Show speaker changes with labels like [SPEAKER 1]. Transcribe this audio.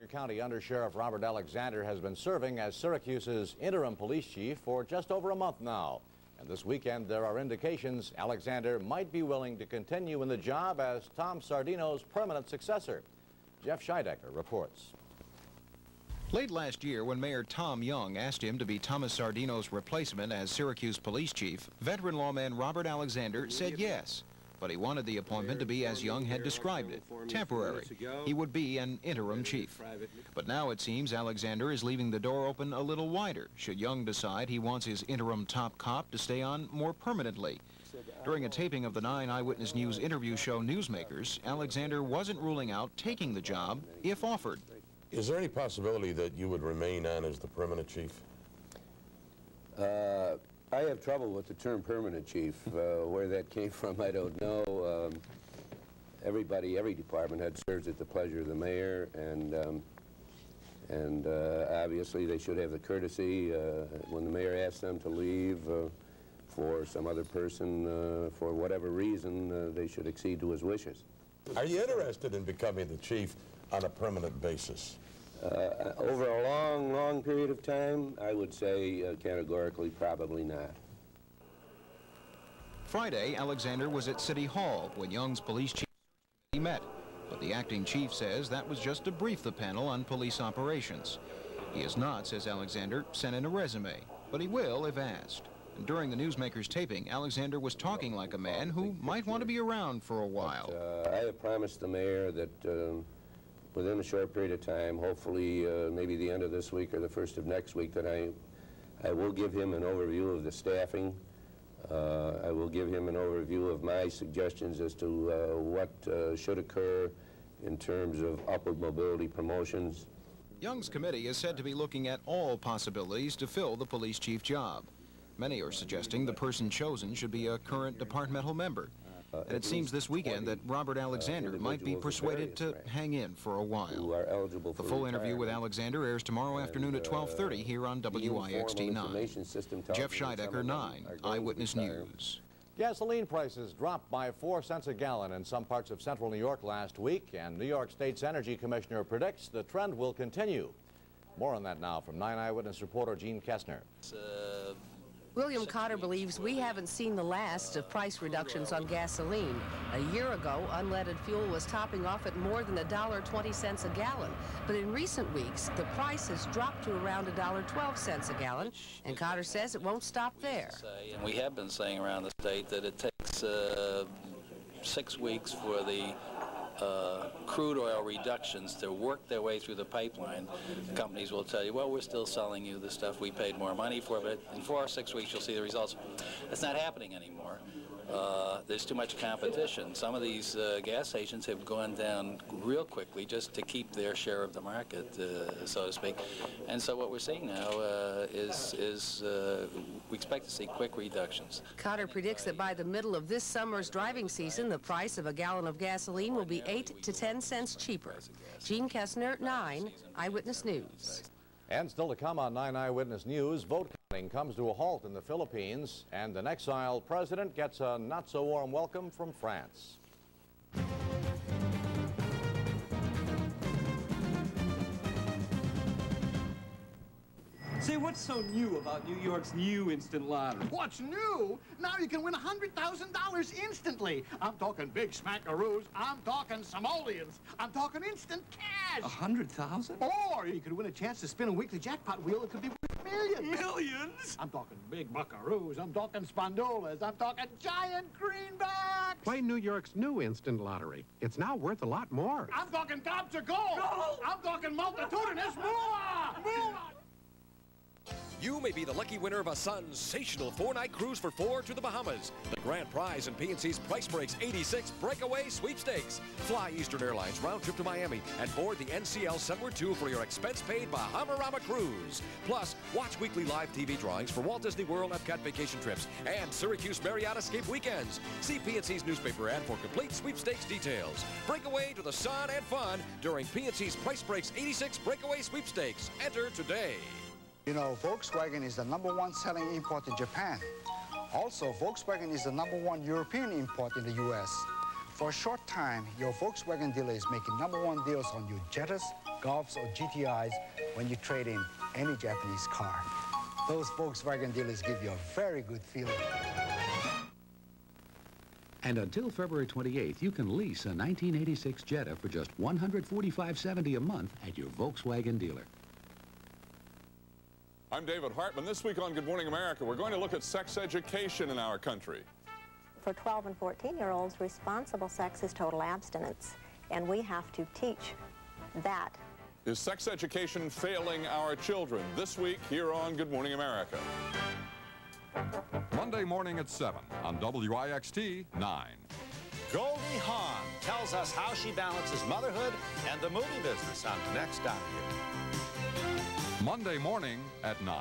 [SPEAKER 1] County Undersheriff Robert Alexander has been serving as Syracuse's interim police chief for just over a month now. And this weekend, there are indications Alexander might be willing to continue in the job as Tom Sardino's permanent successor. Jeff Scheidecker reports.
[SPEAKER 2] Late last year, when Mayor Tom Young asked him to be Thomas Sardino's replacement as Syracuse police chief, veteran lawman Robert Alexander said yes. But he wanted the appointment to be as Young had described it, temporary. He would be an interim chief. But now it seems Alexander is leaving the door open a little wider, should Young decide he wants his interim top cop to stay on more permanently. During a taping of the 9 Eyewitness News interview show Newsmakers, Alexander wasn't ruling out taking the job if offered.
[SPEAKER 3] Is there any possibility that you would remain on as the permanent chief?
[SPEAKER 4] I have trouble with the term permanent chief. Where that came from, I don't know. Every department head serves at the pleasure of the mayor, and obviously they should have the courtesy when the mayor asks them to leave for some other person, for whatever reason, they should accede to his wishes.
[SPEAKER 3] Are you interested in becoming the chief on a permanent basis?
[SPEAKER 4] Over a long, long period of time, I would say categorically probably not.
[SPEAKER 2] Friday, Alexander was at City Hall when Young's police chief met, but the acting chief says that was just to brief the panel on police operations. He has not, says Alexander, sent in a resume, but he will if asked. And during the Newsmakers taping, Alexander was talking like a man who might want to be around for a while.
[SPEAKER 4] I have promised the mayor that within a short period of time, hopefully maybe the end of this week or the first of next week, that I will give him an overview of the staffing. I will give him an overview of my suggestions as to what should occur in terms of upward mobility promotions.
[SPEAKER 2] Young's committee is said to be looking at all possibilities to fill the police chief job. Many are suggesting the person chosen should be a current departmental member. And it seems this weekend that Robert Alexander might be persuaded to hang in for a while. The full interview with Alexander airs tomorrow afternoon at 12:30 here on WIXT 9. Jeff Scheidecker, 9 Eyewitness News.
[SPEAKER 1] Gasoline prices dropped by 4 cents a gallon in some parts of central New York last week, and New York State's Energy Commissioner predicts the trend will continue. More on that now from 9 Eyewitness reporter Gene Kessner.
[SPEAKER 5] William Cotter believes we haven't seen the last of price reductions on gasoline. A year ago, unleaded fuel was topping off at more than $1.20 a gallon. But in recent weeks, the price has dropped to around $1.12 a gallon, and Cotter says it won't stop there.
[SPEAKER 6] And we have been saying around the state that it takes 6 weeks for the crude oil reductions to work their way through the pipeline. Companies will tell you, well, we're still selling you the stuff we paid more money for, but in 4 or 6 weeks you'll see the results. It's not happening anymore. There's too much competition. Some of these gas stations have gone down real quickly just to keep their share of the market, so to speak. And so what we're seeing now is we expect to see quick reductions.
[SPEAKER 5] Cotter predicts that by the middle of this summer's driving season, the price of a gallon of gasoline will be 8 to 10 cents cheaper. Gene Kessner, 9 Eyewitness News.
[SPEAKER 1] And still to come on 9 Eyewitness News, vote counting comes to a halt in the Philippines, and an exiled president gets a not-so-warm welcome from France.
[SPEAKER 7] Say, what's so new about New York's new instant lottery?
[SPEAKER 8] What's new? Now you can win $100,000 instantly. I'm talking big smackaroos. I'm talking simoleons. I'm talking instant cash.
[SPEAKER 7] 100,000?
[SPEAKER 8] Or you could win a chance to spin a weekly jackpot wheel that could be worth millions.
[SPEAKER 7] Millions?
[SPEAKER 8] I'm talking big buckaroos. I'm talking spandolas. I'm talking giant greenbacks.
[SPEAKER 9] Play New York's new instant lottery. It's now worth a lot more.
[SPEAKER 8] I'm talking gobs of gold. I'm talking multitudinous moolah. Moolah.
[SPEAKER 10] You may be the lucky winner of a sensational 4-night cruise for 4 to the Bahamas. The grand prize in PNC's Price Breaks 86 Breakaway Sweepstakes. Fly Eastern Airlines round trip to Miami and board the NCL Sunward 2 for your expense-paid Bahama-Rama cruise. Plus, watch weekly live TV drawings for Walt Disney World Epcot vacation trips and Syracuse Marriott Escape weekends. See PNC's newspaper ad for complete sweepstakes details. Break away to the sun and fun during PNC's Price Breaks 86 Breakaway Sweepstakes. Enter today.
[SPEAKER 11] You know, Volkswagen is the #1 selling import in Japan. Also, Volkswagen is the #1 European import in the U.S. For a short time, your Volkswagen dealer is making #1 deals on your Jettas, Golfs, or GTIs when you trade in any Japanese car. Those Volkswagen dealers give you a very good feeling.
[SPEAKER 12] And until February 28th, you can lease a 1986 Jetta for just $145.70 a month at your Volkswagen dealer.
[SPEAKER 13] I'm David Hartman. This week on Good Morning America, we're going to look at sex education in our country.
[SPEAKER 14] For 12 and 14-year-olds, responsible sex is total abstinence, and we have to teach that.
[SPEAKER 13] Is sex education failing our children? This week here on Good Morning America.
[SPEAKER 15] Monday morning at 7 on WIXT 9.
[SPEAKER 16] Goldie Hawn tells us how she balances motherhood and the movie business on Next on You.
[SPEAKER 15] Monday morning at 9.